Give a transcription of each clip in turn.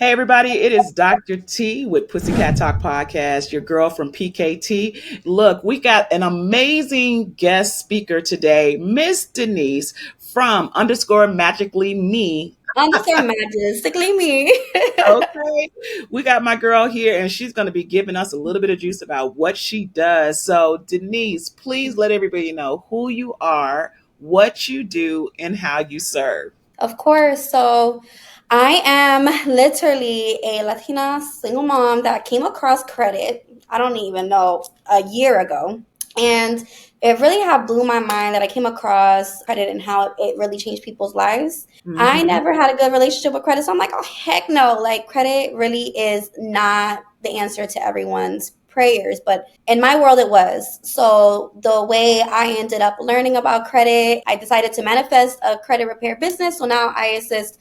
Hey everybody, it is Dr. T with Pussycat Talk Podcast, your girl from PKT. Look, we got an amazing guest speaker today, Miss Denise from underscore magically me. Underscore majestically me. Okay, we got my girl here and she's going to be giving us a little bit of juice about what she does. So, Denise, please let everybody know who you are, what you do, and how you serve. Of course. So I am literally a Latina single mom that came across credit, I don't even know, a year ago. And it really have blew my mind that I came across credit and how it really changed people's lives. I Hmm. never had a good relationship with credit. So I'm like, oh, heck no. Like, credit really is not the answer to everyone's prayers. But in my world, it was. So the way I ended up learning about credit, I decided to manifest a credit repair business. So now I assist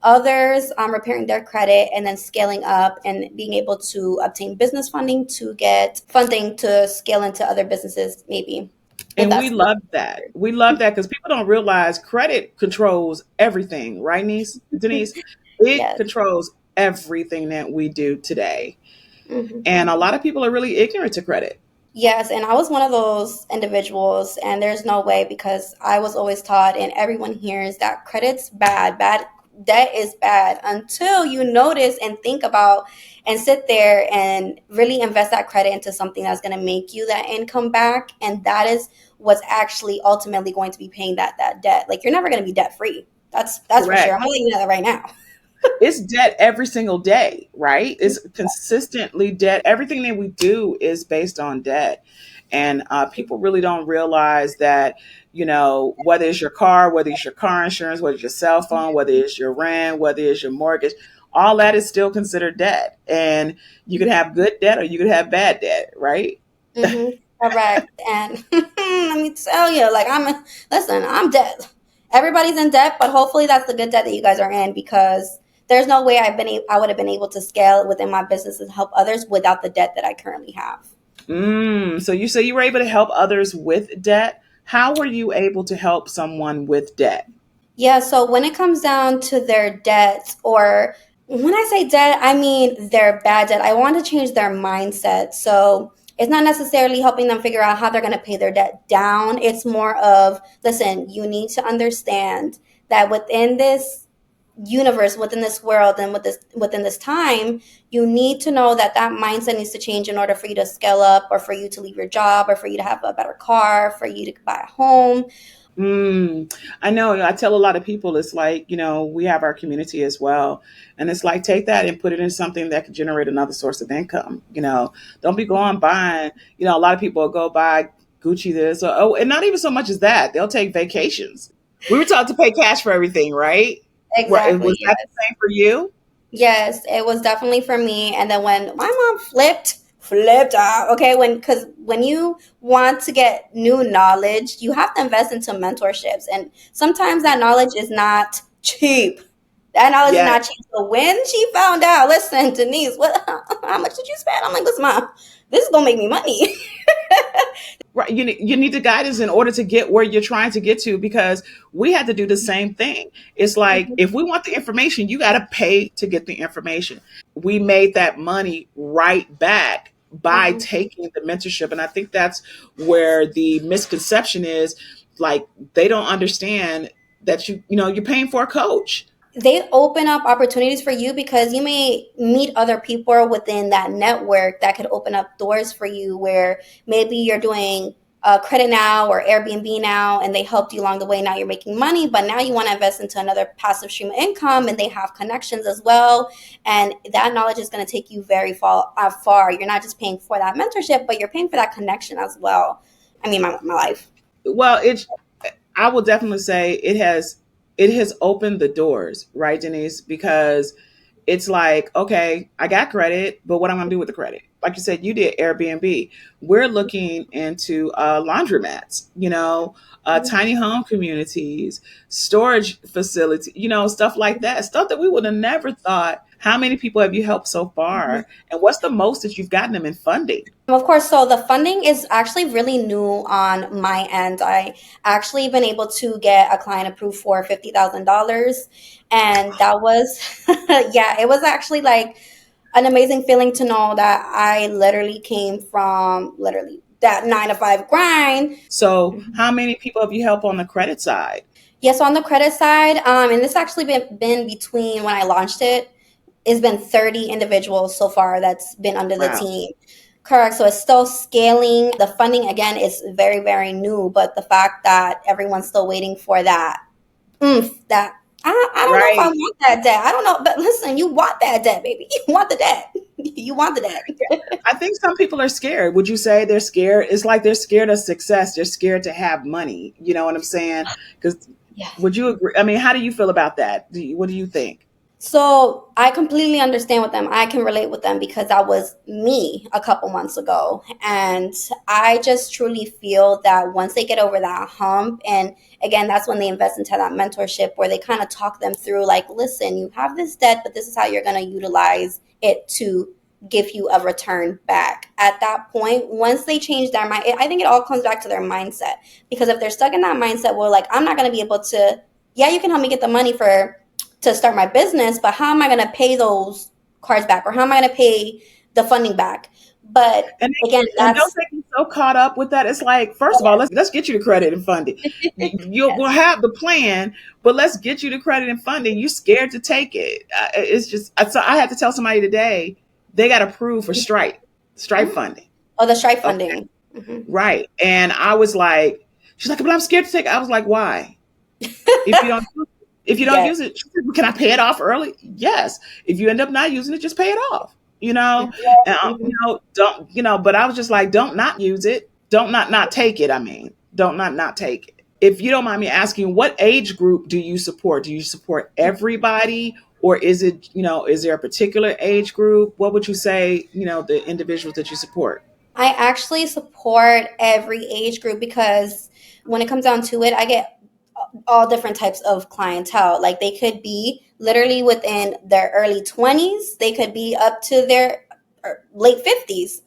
others repairing their credit and then scaling up and being able to obtain business funding to get funding to scale into other businesses, maybe. If And we that's love that. We love that because people don't realize credit controls everything, right, Denise? It yes. controls everything that we do today. Mhm. And a lot of people are really ignorant to credit. Yes, and I was one of those individuals, and there's no way because I was always taught, and everyone hears that credit's bad, bad debt is bad until you notice and think about and sit there and really invest that credit into something that's going to make you that income back, and that is what's actually ultimately going to be paying that debt. Like you're never going to be debt free. That's for sure. Correct. I'm letting you know that right now. It's debt every single day, right? It's consistently debt. Everything that we do is based on debt. And people really don't realize that, whether it's your car, whether it's your car insurance, whether it's your cell phone, whether it's your rent, whether it's your mortgage, all that is still considered debt. And you could have good debt or you could have bad debt, right? Correct. And let me tell you, like listen, I'm dead. Everybody's in debt, but hopefully that's the good debt that you guys are in because there's no way I would have been able to scale within my business and help others without the debt that I currently have. So you say you were able to help others with debt. How were you able to help someone with debt? Yeah, so when it comes down to their debt, or when I say debt, I mean their bad debt. I want to change their mindset. So it's not necessarily helping them figure out how they're going to pay their debt down. It's more of, listen, you need to understand that within this universe, within this world, and within this time, you need to know that that mindset needs to change in order for you to scale up, or for you to leave your job, or for you to have a better car, for you to buy a home. I know. I tell a lot of people it's like, we have our community as well. And it's like, take that and put it in something that could generate another source of income. Don't be going buying, a lot of people will go buy Gucci this or, oh, and not even so much as that. They'll take vacations. We were taught to pay cash for everything, right? Right. Exactly. Was that the same for you? Yes, it was definitely for me. And then when my mom flipped out, okay, because when you want to get new knowledge, you have to invest into mentorships. And sometimes that knowledge is not cheap. That knowledge is Yeah. not cheap. So when she found out, listen, Denise, how much did you spend? I'm like, listen, mom, this is gonna make me money. Right. You need the guidance in order to get where you're trying to get to because we had to do the same thing. It's like if we want the information, you got to pay to get the information. We made that money right back by Mhm. taking the mentorship. And I think that's where the misconception is like they don't understand that you're paying for a coach. They open up opportunities for you because you may meet other people within that network that could open up doors for you where maybe you're doing credit now or Airbnb now and they helped you along the way. Now you're making money, but now you want to invest into another passive stream of income and they have connections as well. And that knowledge is going to take you very far. You're not just paying for that mentorship, but you're paying for that connection as well. I mean, my life. Well, I will definitely say it has opened the doors, right, Denise? Because it's like, okay, I got credit, but what am I gonna do with the credit? Like you said, you did Airbnb. We're looking into laundromats, tiny home communities, storage facilities, stuff like that. Stuff that we would have never thought How many people have you helped so far? And what's the most that you've gotten them in funding? Of course, so the funding is actually really new on my end. I actually been able to get a client approved for $50,000. And that was, yeah, it was actually like an amazing feeling to know that I literally came from literally that 9 to 5 grind. So, how many people have you helped on the credit side? Yes, on the credit side, and this actually been between when I launched it, it's been 30 individuals so far that's been under the Wow. team. Correct. So it's still scaling. The funding again is very, very new, but the fact that everyone's still waiting for that that I don't know if I Right. want that debt. I don't know, but listen, you want that debt, baby. You want the debt. You want the debt. I think some people are scared. Would you say they're scared? It's like they're scared of success. They're scared to have money. You know what I'm saying? Because Yes. would you agree? I mean, how do you feel about that? What do you think? So I completely understand with them. I can relate with them because that was me a couple months ago. And I just truly feel that once they get over that hump, and again, that's when they invest into that mentorship where they kind of talk them through, like, listen, you have this debt, but this is how you're going to utilize it to give you a return back. At that point, once they change their mind, I think it all comes back to their mindset. Because if they're stuck in that mindset where, like, I'm not going to be able to, yeah, you can help me get the money for to start my business, but how am I going to pay those cards back or how am I going to pay the funding back? But And again, and don't that's they get so caught up with that? It's like, first oh, of all, let's get you the credit and funding. We'll yes. have the plan, but let's get you the credit and funding. You scared to take it. It's just so I had to tell somebody today they got approved for Stripe Mhm. funding. Oh, the Stripe Okay, funding. Hmm. right. And I was like, she's like, but I'm scared to take it. I was like, why? If you don't if you don't Yes. use it, she said, well, can I pay it off early? Yes. If you end up not using it, just pay it off. You know, and Mhm. don't but I was just like, don't not use it. Don't not take it. I mean, don't not take it. If you don't mind me asking, what age group do you support? Do you support everybody, or is it is there a particular age group? What would you say? The individuals that you support. I actually support every age group because when it comes down to it, I get all different types of clientele. Like they could be literally within their early 20s, they could be up to their late 50s.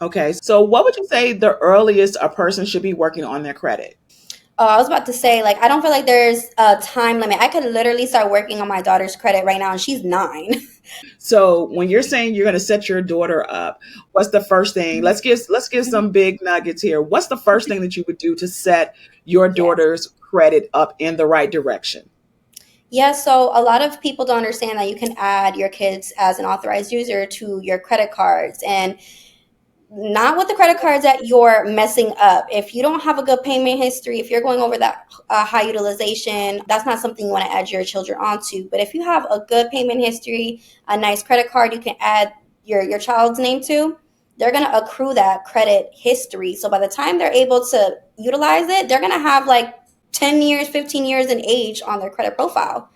Okay, so what would you say the earliest a person should be working on their credit? I was about to say, like, I don't feel like there's a time limit. I could literally start working on my daughter's credit right now, and she's 9. So when you're saying you're going to set your daughter up, what's the first thing? Let's give some big nuggets here. What's the first thing that you would do to set your Yeah. daughter's credit up in the right direction? Yeah, so a lot of people don't understand that you can add your kids as an authorized user to your credit cards. And not with the credit cards that you're messing up. If you don't have a good payment history, if you're going over that high utilization, that's not something you want to add your children onto. But if you have a good payment history, a nice credit card you can add your child's name to, they're going to accrue that credit history. So by the time they're able to utilize it, they're going to have like 10 years, 15 years in age on their credit profile.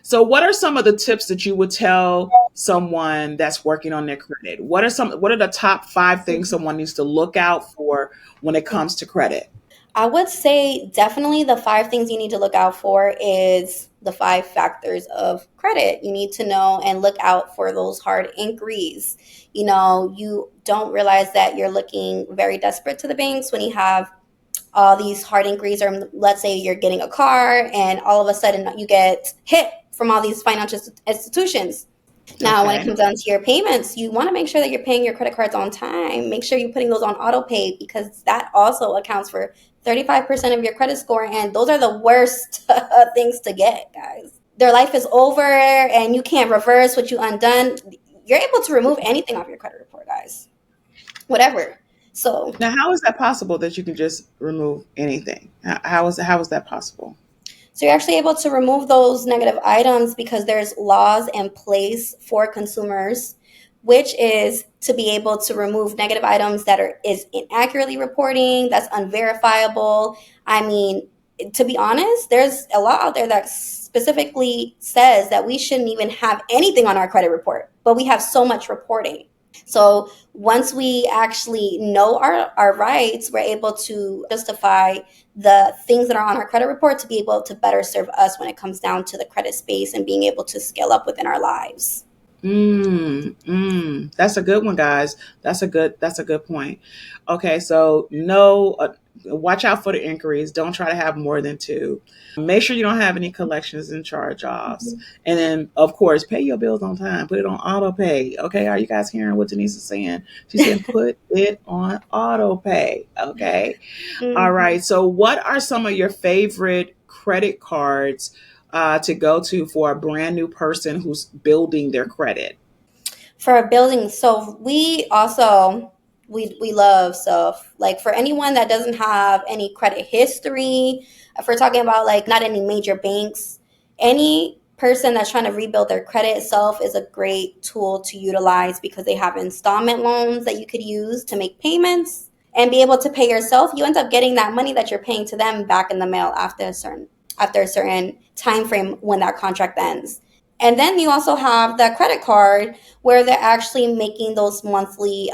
So what are some of the tips that you would tell someone that's working on their credit? What are the top 5 things someone needs to look out for when it comes to credit? I would say definitely the 5 things you need to look out for is the 5 factors of credit. You need to know and look out for those hard inquiries. You don't realize that you're looking very desperate to the banks when you have all these hard inquiries, or let's say you're getting a car and all of a sudden you get hit from all these financial institutions. Now, when it Okay. comes down to your payments, you want to make sure that you're paying your credit cards on time. Make sure you're putting those on auto pay because that also accounts for 35% of your credit score. And those are the worst things to get, guys. Their life is over and you can't reverse what you undone. You're able to remove anything off your credit report, guys. Whatever. So Now, how is that possible that you can just remove anything? How is that possible? So you're actually able to remove those negative items because there's laws in place for consumers, which is to be able to remove negative items that is inaccurately reporting, that's unverifiable. I mean, to be honest, there's a law out there that specifically says that we shouldn't even have anything on our credit report, but we have so much reporting. So once we actually know our rights, we're able to justify the things that are on our credit report to be able to better serve us when it comes down to the credit space and being able to scale up within our lives. That's a good one, guys. That's a good point. Okay, so no, watch out for the inquiries. Don't try to have more than two. Make sure you don't have any collections and charge offs. Mhm. And then, of course, pay your bills on time. Put it on auto pay. Okay, are you guys hearing what Denise is saying? She's saying put it on auto pay. Okay. All Mhm. right. So, what are some of your favorite credit cards to go to for a brand new person who's building their credit? For a building, so we also we love stuff like for anyone that doesn't have any credit history, if we're talking about like not any major banks, any person that's trying to rebuild their credit itself is a great tool to utilize because they have installment loans that you could use to make payments and be able to pay yourself. You end up getting that money that you're paying to them back in the mail after a certain time frame when that contract ends. And then you also have that credit card where they're actually making those monthly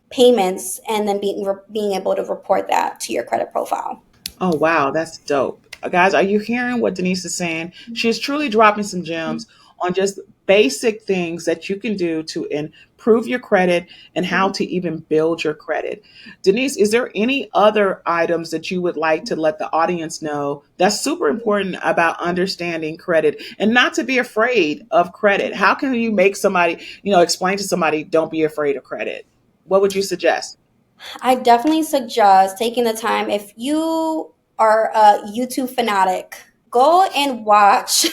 payments and then being able to report that to your credit profile. Oh, wow, that's dope. Guys, are you hearing what Denise is saying? She is truly dropping some gems on just basic things that you can do to improve your credit and how Mhm. to even build your credit. Denise, is there any other items that you would like to let the audience know that's super important about understanding credit and not to be afraid of credit? How can you make somebody, explain to somebody, don't be afraid of credit? What would you suggest? I definitely suggest taking the time if you are a YouTube fanatic. Go and watch.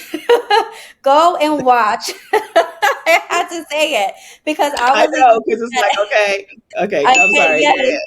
Go and watch. I had to say it because I I was a know, because it's like, okay, okay, I I'm can't. sorry. Go Yes, ahead.